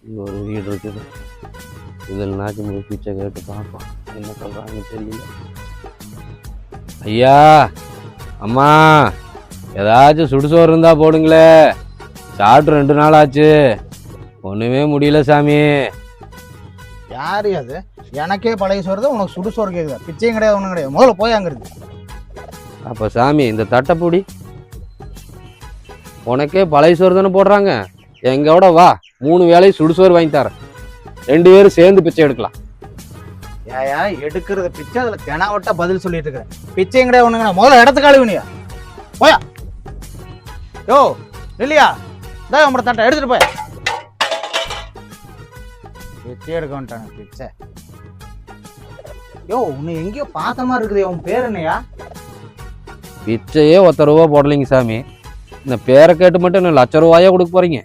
இங்கே ஒரு வீடு இருக்குது. இதில் நாச்சு பிச்சை கேட்டு பார்ப்போம், என்ன சொல்கிறாங்க தெரியல. ஐயா, அம்மா, ஏதாச்சும் சுடுசோறு இருந்தா போடுங்களே. சாப்பிட்டு 2 நாள் ஆச்சு, ஒன்றுமே முடியல சாமி. யாரு அது? எனக்கே பழைய சோறு, உனக்கு சுடு சோறு கேட்குதா? பிச்சையும் கிடையாது, ஒன்றும் கிடையாது. முதல்ல போய் அங்கிருந்து. அப்போ சாமி, இந்த தட்டைப்பூடி உனக்கே பழைய சோறு தானே போடுறாங்க. எங்கோட வா, 3 வேளையும் சுடுசோறு வாங்கி தரேன். 2 பேரும் சேர்ந்து பிச்சை எடுக்கலாம். ஏயா எடுக்கிறது பிச்சை, அதில் தெனாவட்டா பதில் சொல்லிட்டு இருக்கிறேன். பிச்சையும் கிடையாது, ஒன்றும் கிடையாது. முதல்ல இடத்துக்கு அழுவினியா? போயா யோ இல்லையா? தான் உங்களோட தட்டை எடுத்துட்டு போய் பிச்சை எடுக்க வந்துட்டாங்க. பிச்சை யோ, உன்னை எங்கேயோ பார்த்த மாதிரி இருக்குது. உன் பேர் என்னையா? பிச்சையே ₹1 போடலைங்க சாமி. இந்த பேரை கேட்டு மட்டும் இன்னும் ₹1,00,000 கொடுக்க போறீங்க.